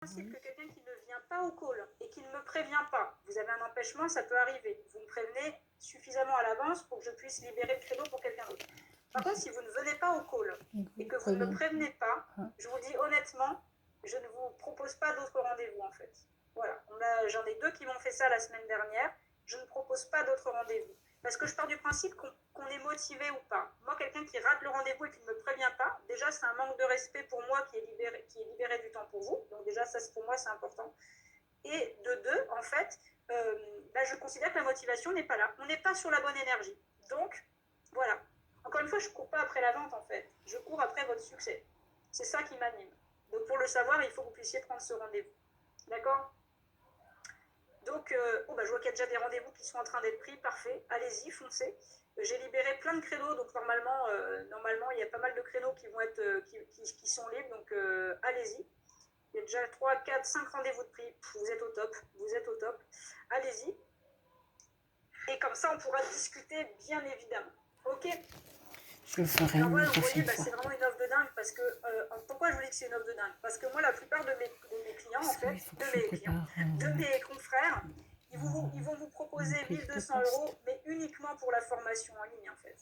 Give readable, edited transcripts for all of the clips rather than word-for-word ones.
principe que quelqu'un qui ne vient pas au call et qui ne me prévient pas, vous avez un empêchement, ça peut arriver. Vous me prévenez suffisamment à l'avance pour que je puisse libérer le créneau pour quelqu'un d'autre. Par contre, si vous ne venez pas au call et que vous ne me prévenez pas, je vous dis honnêtement, je ne vous propose pas d'autres rendez-vous en fait. Voilà, j'en ai 2 qui m'ont fait ça la semaine dernière. Je ne propose pas d'autres rendez-vous. Parce que je pars du principe qu'on est motivé ou pas. Moi, quelqu'un qui rate le rendez-vous et qui ne me prévient pas, déjà, c'est un manque de respect pour moi qui est libéré du temps pour vous. Donc déjà, ça, pour moi, c'est important. Et de 2, en fait, je considère que la motivation n'est pas là. On n'est pas sur la bonne énergie. Donc, voilà. Encore une fois, je ne cours pas après la vente, en fait. Je cours après votre succès. C'est ça qui m'anime. Donc, pour le savoir, il faut que vous puissiez prendre ce rendez-vous. D'accord ? Donc, je vois qu'il y a déjà des rendez-vous qui sont en train d'être pris. Parfait. Allez-y, foncez. J'ai libéré plein de créneaux. Donc, normalement, il y a pas mal de créneaux qui vont être, qui sont libres. Donc, allez-y. Il y a déjà 3, 4, 5 rendez-vous de pris. Vous êtes au top. Vous êtes au top. Allez-y. Et comme ça, on pourra discuter, bien évidemment. OK ? Je le ferai alors une vous prochaine voyez, fois. c'est vraiment une offre de dingue parce que pourquoi je vous dis que c'est une offre de dingue? Parce que moi, la plupart de mes clients, en fait, de mes confrères, ils vont vous proposer 1200 €, mais uniquement pour la formation en ligne, en fait.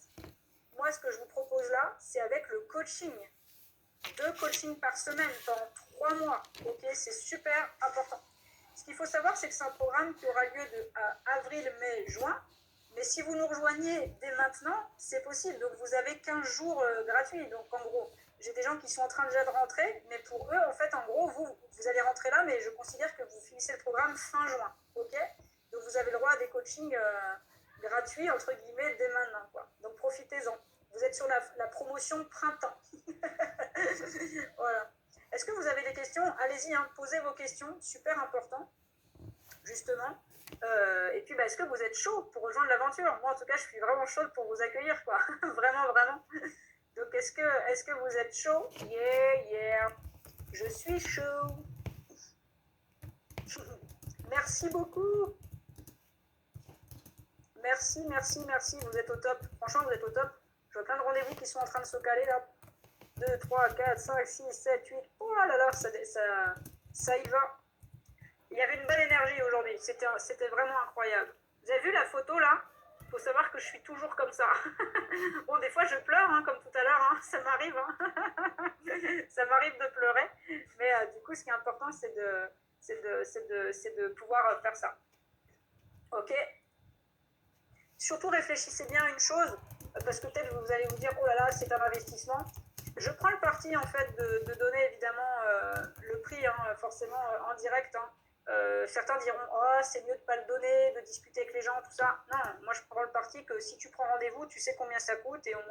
Moi, ce que je vous propose là, c'est avec le coaching. 2 coachings par semaine pendant 3 mois. OK, c'est super important. Ce qu'il faut savoir, c'est que c'est un programme qui aura lieu de avril, mai, juin. Mais si vous nous rejoignez dès maintenant, c'est possible. Donc, vous avez 15 jours gratuits. Donc, en gros, j'ai des gens qui sont en train déjà de rentrer. Mais pour eux, en fait, en gros, vous allez rentrer là. Mais je considère que vous finissez le programme fin juin. OK ? Donc, vous avez le droit à des coachings gratuits, entre guillemets, dès maintenant, quoi. Donc, profitez-en. Vous êtes sur la promotion printemps. Voilà. Est-ce que vous avez des questions? Allez-y, hein, posez vos questions. Super important, justement. Et puis, est-ce que vous êtes chaud pour rejoindre l'aventure? Moi, en tout cas, je suis vraiment chaude pour vous accueillir, quoi. Vraiment, vraiment. Donc, est-ce que vous êtes chaud? Yeah. Je suis chaud. Merci beaucoup. Merci. Vous êtes au top. Franchement, vous êtes au top. Je vois plein de rendez-vous qui sont en train de se caler, là. 2, 3, 4, 5, 6, 7, 8. Oh là là, ça y va. Il y avait une belle énergie aujourd'hui. C'était vraiment incroyable. Vous avez vu la photo là? Il faut savoir que je suis toujours comme ça. Bon, des fois je pleure, hein, comme tout à l'heure. Hein. Ça m'arrive. Hein. Ça m'arrive de pleurer. Mais du coup, ce qui est important, c'est de pouvoir faire ça. Ok? Surtout réfléchissez bien à une chose, parce que peut-être vous allez vous dire, oh là là, c'est un investissement. Je prends le parti en fait de donner évidemment le prix, hein, forcément en direct. Hein. Certains diront, oh, c'est mieux de ne pas le donner, de discuter avec les gens, tout ça. Non, moi je prends le parti que si tu prends rendez-vous, tu sais combien ça coûte et au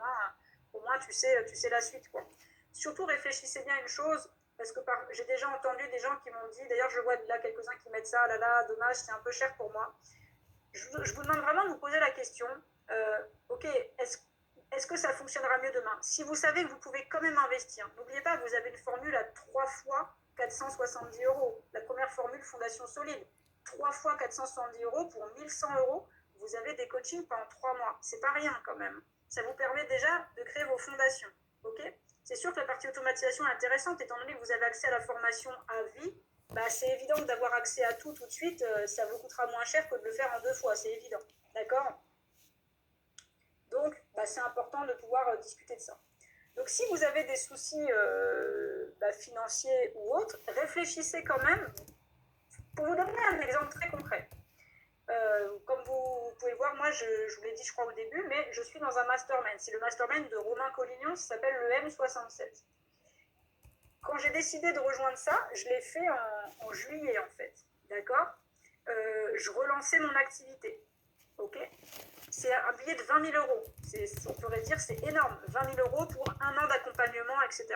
moins tu sais la suite, quoi. Surtout réfléchissez bien à une chose, parce que j'ai déjà entendu des gens qui m'ont dit, d'ailleurs je vois là quelques-uns qui mettent ça, là là, dommage, c'est un peu cher pour moi. Je vous demande vraiment de vous poser la question, ok, est-ce que ça fonctionnera mieux demain? Si vous savez que vous pouvez quand même investir, n'oubliez pas, vous avez une formule à 3 fois 470 €. La première formule, Fondation Solide. 3 fois 470 € pour 1100 €. Vous avez des coachings pendant 3 mois. C'est pas rien quand même. Ça vous permet déjà de créer vos fondations. Ok? C'est sûr que la partie automatisation est intéressante, étant donné que vous avez accès à la formation à vie. C'est évident que d'avoir accès à tout de suite, ça vous coûtera moins cher que de le faire en 2 fois. C'est évident. D'accord? Donc, c'est important de pouvoir discuter de ça. Donc, si vous avez des soucis financiers ou autres, réfléchissez quand même. Pour vous donner un exemple très concret, comme vous pouvez voir, moi, je vous l'ai dit, je crois, au début, mais je suis dans un mastermind. C'est le mastermind de Romain Collignon, ça s'appelle le M67. Quand j'ai décidé de rejoindre ça, je l'ai fait en juillet, en fait. D'accord? Je relançais mon activité. Ok? C'est un billet de 20 000 €. On pourrait dire c'est énorme. 20 000 € pour 1 an d'accompagnement, etc.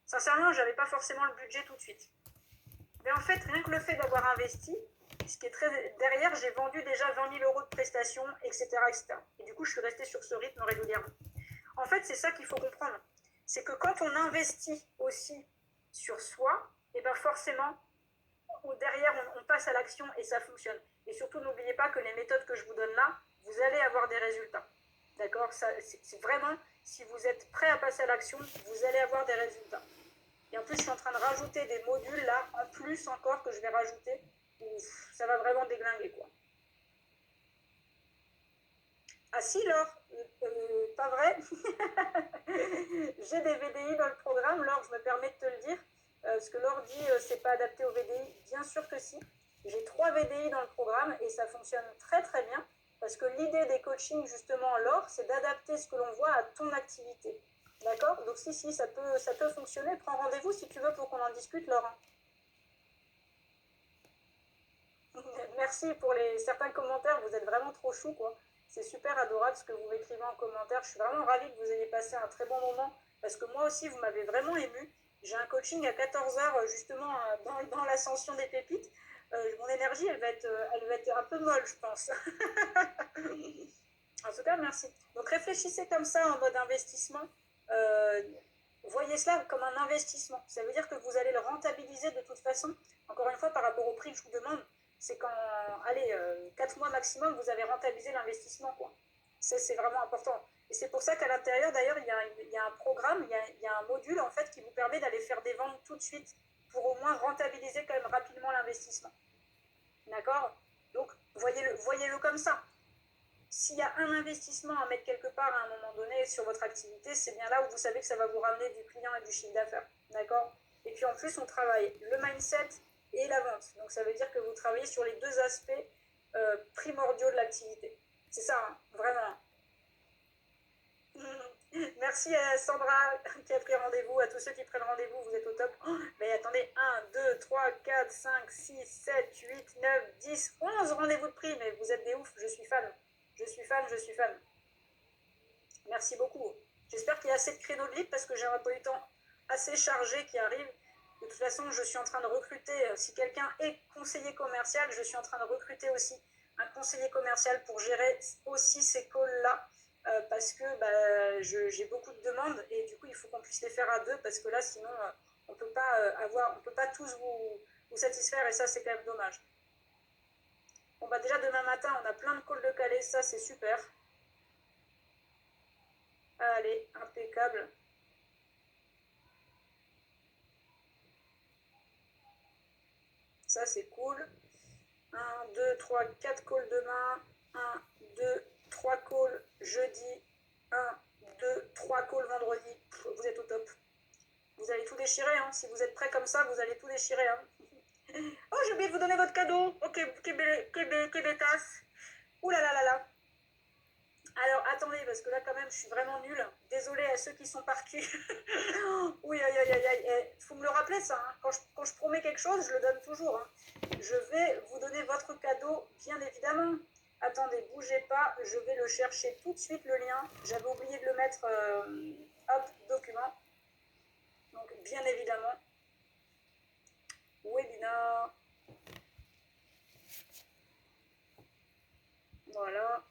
Sincèrement, je n'avais pas forcément le budget tout de suite. Mais en fait, rien que le fait d'avoir investi, ce qui est très derrière, j'ai vendu déjà 20 000 € de prestations, etc., etc. Et du coup, je suis restée sur ce rythme régulièrement. En fait, c'est ça qu'il faut comprendre. C'est que quand on investit aussi sur soi, et forcément, derrière, on passe à l'action et ça fonctionne. Et surtout, n'oubliez pas que les méthodes que je vous donne là, vous allez avoir des résultats. D'accord? C'est vraiment, si vous êtes prêt à passer à l'action, vous allez avoir des résultats. Et en plus, je suis en train de rajouter des modules là, en plus encore que je vais rajouter. Ouf, ça va vraiment déglinguer, quoi. Ah si, Laure, pas vrai. J'ai des VDI dans le programme, Laure, je me permets de te le dire, parce que Laure dit c'est pas adapté au VDI. Bien sûr que si. J'ai 3 VDI dans le programme et ça fonctionne très très bien, parce que l'idée des coachings, justement, Laure, c'est d'adapter ce que l'on voit à ton activité. D'accord? Donc si, ça peut fonctionner. Prends rendez-vous si tu veux pour qu'on en discute, Laure. Merci pour certains commentaires, vous êtes vraiment trop chou, quoi. C'est super adorable ce que vous m'écrivez en commentaire. Je suis vraiment ravie que vous ayez passé un très bon moment, parce que moi aussi, vous m'avez vraiment ému. J'ai un coaching à 14h, justement, dans l'ascension des pépites. Mon énergie, elle va être un peu molle, je pense. En tout cas, merci. Donc réfléchissez comme ça en mode investissement. Euh, Voyez cela comme un investissement. Ça veut dire que vous allez le rentabiliser de toute façon. Encore une fois, par rapport au prix que je vous demande, c'est qu'en 4 mois maximum, vous avez rentabilisé l'investissement, quoi. Ça, c'est vraiment important. Et c'est pour ça qu'à l'intérieur, d'ailleurs, il y a un programme, il y a un module, en fait, qui vous permet d'aller faire des ventes tout de suite pour au moins rentabiliser quand même rapidement l'investissement. D'accord? Donc, voyez-le comme ça. S'il y a un investissement à mettre quelque part à un moment donné sur votre activité, c'est bien là où vous savez que ça va vous ramener du client et du chiffre d'affaires. D'accord? Et puis en plus, on travaille le mindset et la vente. Donc ça veut dire que vous travaillez sur les deux aspects primordiaux de l'activité. C'est ça, hein, vraiment. Merci à Sandra qui a pris rendez-vous, à tous ceux qui prennent rendez-vous, vous êtes au top. Oh, mais attendez, 1, 2, 3, 4, 5, 6, 7, 8, 9, 10, 11 rendez-vous de prix, mais vous êtes des oufs, je suis fan. Je suis fan, je suis fan. Merci beaucoup. J'espère qu'il y a assez de créneaux de libre parce que j'ai un emploi du temps assez chargé qui arrive. De toute façon, je suis en train de recruter, si quelqu'un est conseiller commercial, je suis en train de recruter aussi un conseiller commercial pour gérer aussi ces calls-là. Parce que j'ai beaucoup de demandes et du coup, il faut qu'on puisse les faire à deux parce que là, sinon, on peut pas tous vous satisfaire et ça, c'est quand même dommage. Bon, déjà, demain matin, on a plein de calls de Calais, ça, c'est super. Allez, impeccable. Ça, c'est cool. 1, 2, 3, 4 calls demain. 1, 2, 3 calls jeudi. 1, 2, 3 calls vendredi. Vous êtes au top. Vous allez tout déchirer. Hein. Si vous êtes prêts comme ça, vous allez tout déchirer. Hein. Oh, j'ai oublié de vous donner votre cadeau. Ok, que des tasses. Ouh là là là là. Alors, attendez, parce que là, quand même, je suis vraiment nulle. Désolée à ceux qui sont partis. Oui, aïe, aïe, aïe, aïe. Faut me le rappeler, ça. Hein. Quand je promets quelque chose, je le donne toujours. Hein. Je vais vous donner votre cadeau, bien évidemment. Attendez, bougez pas. Je vais le chercher tout de suite, le lien. J'avais oublié de le mettre, hop, document. Donc, bien évidemment. Webinar. Voilà.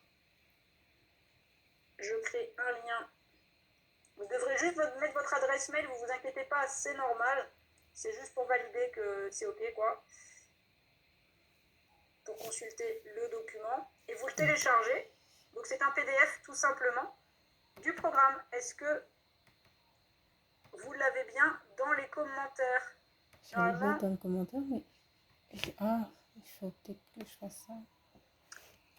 Je crée un lien. Vous devrez juste mettre votre adresse mail, vous vous inquiétez pas, c'est normal. C'est juste pour valider que c'est ok, quoi. Pour consulter le document. Et vous le téléchargez. Donc c'est un PDF tout simplement du programme. Est-ce que vous l'avez bien dans les commentaires? Je le vois dans le commentaire, mais... Ah, il faut peut-être que je fasse ça.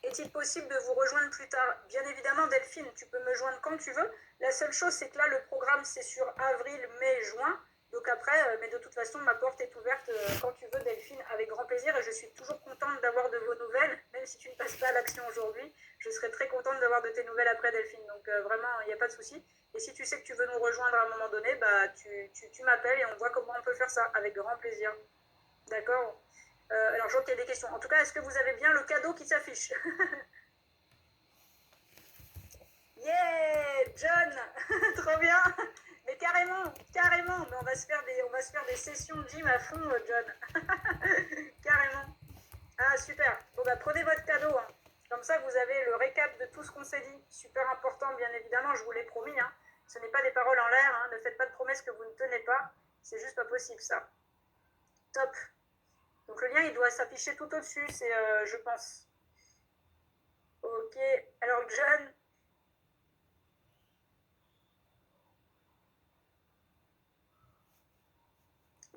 Est-il possible de vous rejoindre plus tard? Bien évidemment, Delphine, tu peux me joindre quand tu veux. La seule chose, c'est que là, le programme, c'est sur avril, mai, juin. Donc après, mais de toute façon, ma porte est ouverte quand tu veux, Delphine, avec grand plaisir. Et je suis toujours contente d'avoir de vos nouvelles. Même si tu ne passes pas à l'action aujourd'hui, je serai très contente d'avoir de tes nouvelles après, Delphine. Donc vraiment, il n'y a pas de souci. Et si tu sais que tu veux nous rejoindre à un moment donné, bah, tu m'appelles et on voit comment on peut faire ça, avec grand plaisir. D'accord? Alors, je vois qu'il y a des questions. En tout cas, est-ce que vous avez bien le cadeau qui s'affiche? Yeah, John, trop bien. Mais carrément, carrément. Mais on va se faire des sessions de gym à fond, John. Carrément. Ah, super. Bon, bah, prenez votre cadeau. Hein. Comme ça, vous avez le récap de tout ce qu'on s'est dit. Super important, bien évidemment, je vous l'ai promis. Hein. Ce n'est pas des paroles en l'air. Hein. Ne faites pas de promesses que vous ne tenez pas. C'est juste pas possible, ça. Top. Donc, le lien, il doit s'afficher tout au-dessus, c'est, je pense. Ok. Alors, John...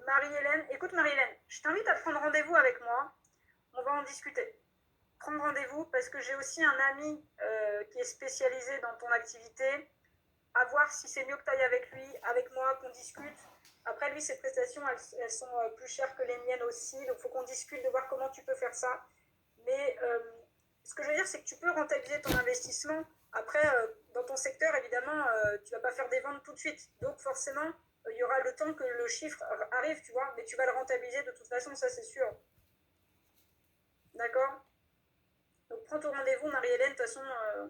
Marie-Hélène, écoute Marie-Hélène, je t'invite à prendre rendez-vous avec moi. On va en discuter. Prendre rendez-vous parce que j'ai aussi un ami qui est spécialisé dans ton activité. À voir si c'est mieux que tu ailles avec lui, avec moi, qu'on discute. Après, lui, ses prestations, elles sont plus chères que les miennes aussi. Donc, il faut qu'on discute de voir comment tu peux faire ça. Mais ce que je veux dire, c'est que tu peux rentabiliser ton investissement. Après, dans ton secteur, évidemment, tu ne vas pas faire des ventes tout de suite. Donc, forcément, il y aura le temps que le chiffre arrive, tu vois. Mais tu vas le rentabiliser de toute façon, ça, c'est sûr. D'accord? Donc, prends ton rendez-vous, Marie-Hélène. De toute façon,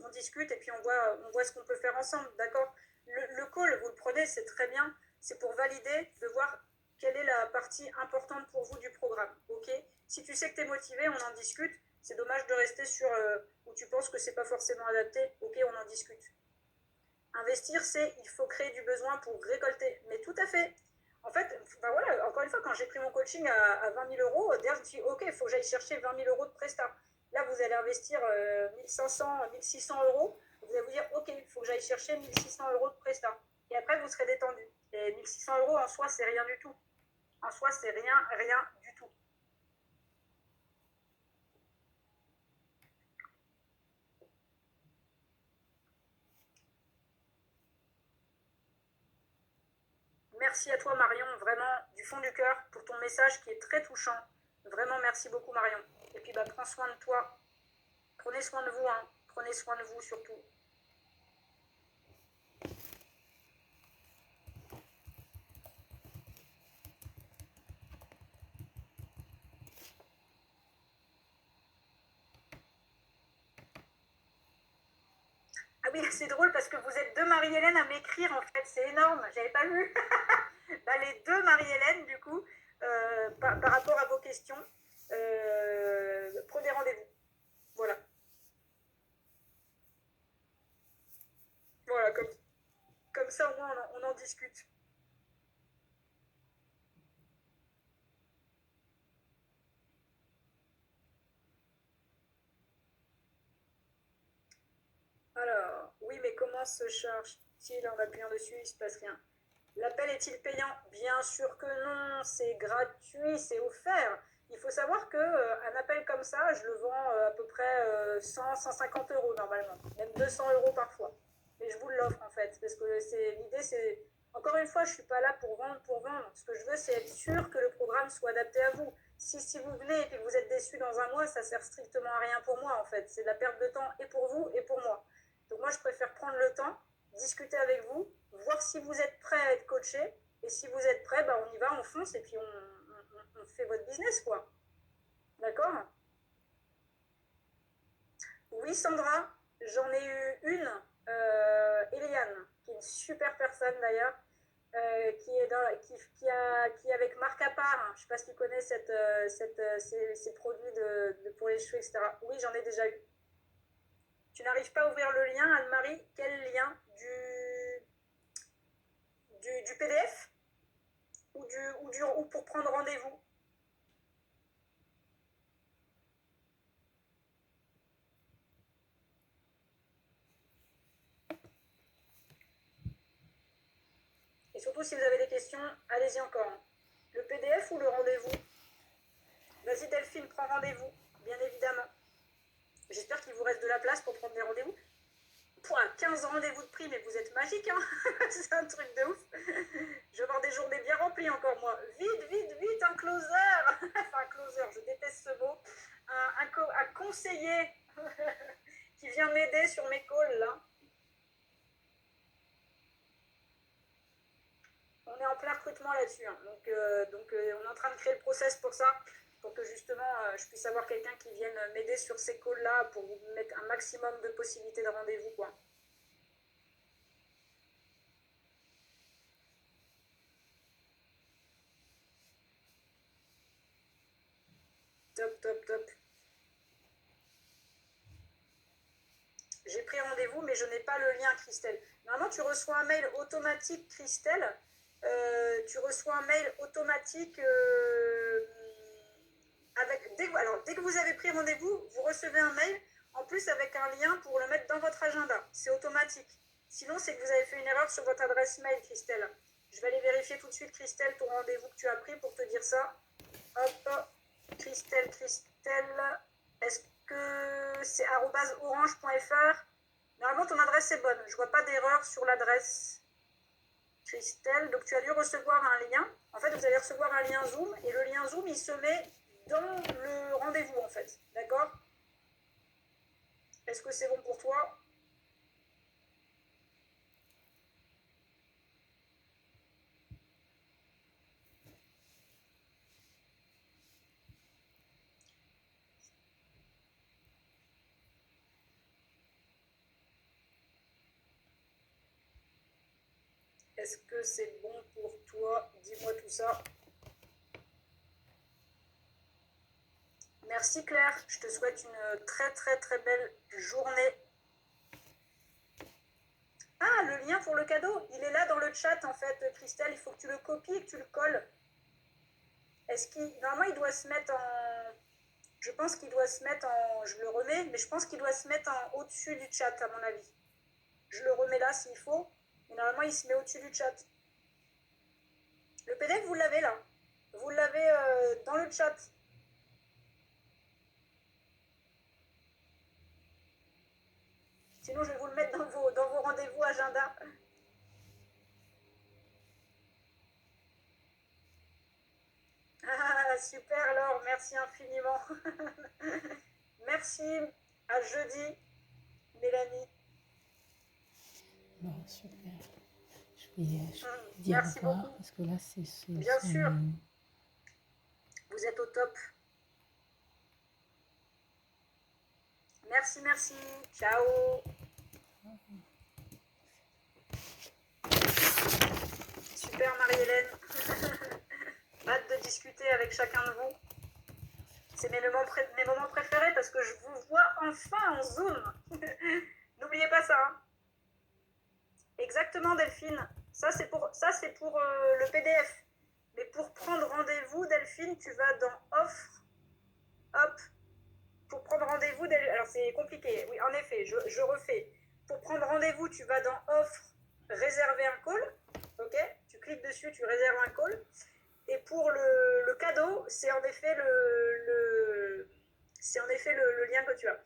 on discute et puis on voit ce qu'on peut faire ensemble. D'accord? Le call, vous le prenez, c'est très bien. C'est pour valider, de voir quelle est la partie importante pour vous du programme. Ok? Si tu sais que tu es motivé, on en discute. C'est dommage de rester sur où tu penses que c'est pas forcément adapté. Ok, on en discute. Investir, c'est il faut créer du besoin pour récolter. Mais tout à fait. En fait, ben voilà, encore une fois, quand j'ai pris mon coaching à 20 000 euros, d'ailleurs, je me suis dit, ok, il faut que j'aille chercher 20 000 euros de prestat. Là, vous allez investir 1500, 1600 euros. Vous allez vous dire, ok, il faut que j'aille chercher 1600 euros de prestat. Et après, vous serez détendu. Et 1600 euros, en soi, c'est rien du tout. En soi, c'est rien, rien du tout. Merci à toi, Marion, vraiment, du fond du cœur, pour ton message qui est très touchant. Vraiment, merci beaucoup, Marion. Et puis, bah, prends soin de toi. Prenez soin de vous, hein. Prenez soin de vous, surtout. Ah oui, c'est drôle parce que vous êtes deux Marie-Hélène à m'écrire, en fait. C'est énorme, j'avais pas vu. Bah, les deux Marie-Hélène, du coup, par rapport à vos questions, prenez rendez-vous. Voilà. Voilà, comme ça, au moins, on en discute. Alors, oui, mais comment se charge-t-il en appuyant dessus? Il ne se passe rien. L'appel est-il payant? Bien sûr que non, c'est gratuit, c'est offert. Il faut savoir qu'un appel comme ça, je le vends à peu près 100, 150 euros normalement, même 200 euros parfois. Et je vous l'offre en fait, parce que l'idée c'est, encore une fois, je ne suis pas là pour vendre pour vendre. Ce que je veux, c'est être sûr que le programme soit adapté à vous. Si vous venez et que vous êtes déçu dans un mois, ça sert strictement à rien pour moi en fait. C'est de la perte de temps et pour vous et pour moi. Donc moi, je préfère prendre le temps, discuter avec vous, voir si vous êtes prêt à être coaché. Et si vous êtes prêt, bah, on y va, on fonce et puis on fait votre business, quoi. D'accord? Oui, Sandra, j'en ai eu une, Eliane, qui est une super personne d'ailleurs, qui est avec Marc Appart. Je ne sais pas si tu connais ces produits pour les cheveux, etc. Oui, j'en ai déjà eu. Tu n'arrives pas à ouvrir le lien, Anne-Marie? Quel lien? Du PDF ou pour prendre rendez-vous? Et surtout, si vous avez des questions, allez-y encore. Le PDF ou le rendez-vous? Vas-y Delphine, prends rendez-vous, bien évidemment. J'espère qu'il vous reste de la place pour prendre des rendez-vous. 15 rendez-vous de prix, mais vous êtes magique, hein. C'est un truc de ouf. Je vais avoir des journées bien remplies encore, moi. Vite, vite, vite, un closer. Enfin, un closer, je déteste ce mot. Un conseiller qui vient m'aider sur mes calls, là. On est en plein recrutement là-dessus, hein. Donc on est en train de créer le process pour ça, pour que justement je puisse avoir quelqu'un qui vienne m'aider sur ces calls-là pour vous mettre un maximum de possibilités de rendez-vous, quoi. Top, top, top. J'ai pris rendez-vous, mais je n'ai pas le lien, Christelle. Normalement, tu reçois un mail automatique, Christelle. Tu reçois un mail automatique dès que vous avez pris rendez-vous, vous recevez un mail, en plus avec un lien pour le mettre dans votre agenda. C'est automatique. Sinon, c'est que vous avez fait une erreur sur votre adresse mail, Christelle. Je vais aller vérifier tout de suite, Christelle, ton rendez-vous que tu as pris pour te dire ça. Hop, Christelle, est-ce que c'est @orange.fr? Normalement, ton adresse est bonne. Je ne vois pas d'erreur sur l'adresse. Christelle, donc tu as dû recevoir un lien. En fait, vous allez recevoir un lien Zoom et le lien Zoom, il se met dans le rendez-vous, en fait. D'accord? Est-ce que c'est bon pour toi? Est-ce que c'est bon pour toi? Dis-moi tout ça. Merci Claire, je te souhaite une très très très belle journée. Ah, le lien pour le cadeau, il est là dans le chat en fait, Christelle, il faut que tu le copies et que tu le colles. Est-ce qu'il... Normalement, il doit se mettre en... Je pense qu'il doit se mettre en... Je le remets, mais je pense qu'il doit se mettre en au-dessus du chat, à mon avis. Je le remets là s'il faut, mais normalement, il se met au-dessus du chat. Le PDF, vous l'avez là. Vous l'avez dans le chat. Sinon, je vais vous le mettre dans vos rendez-vous agenda. Ah, super Laure, merci infiniment. Merci, à jeudi, Mélanie. Bon, super. Je vais dire au Merci revoir beaucoup. parce que là, c'est Bien sûr, vous êtes au top. Merci, merci. Ciao. Super Marie-Hélène. Hâte de discuter avec chacun de vous. C'est mes moments préférés parce que je vous vois enfin en Zoom. N'oubliez pas ça. Hein. Exactement Delphine. Ça c'est pour le PDF. Mais pour prendre rendez-vous, Delphine, tu vas dans Offre. Hop. Pour prendre rendez-vous, alors c'est compliqué. Oui, en effet, je refais. Pour prendre rendez-vous, tu vas dans Offre, réserver un call. Ok? Tu cliques dessus, tu réserves un call. Et pour le cadeau, c'est en effet le lien que tu as.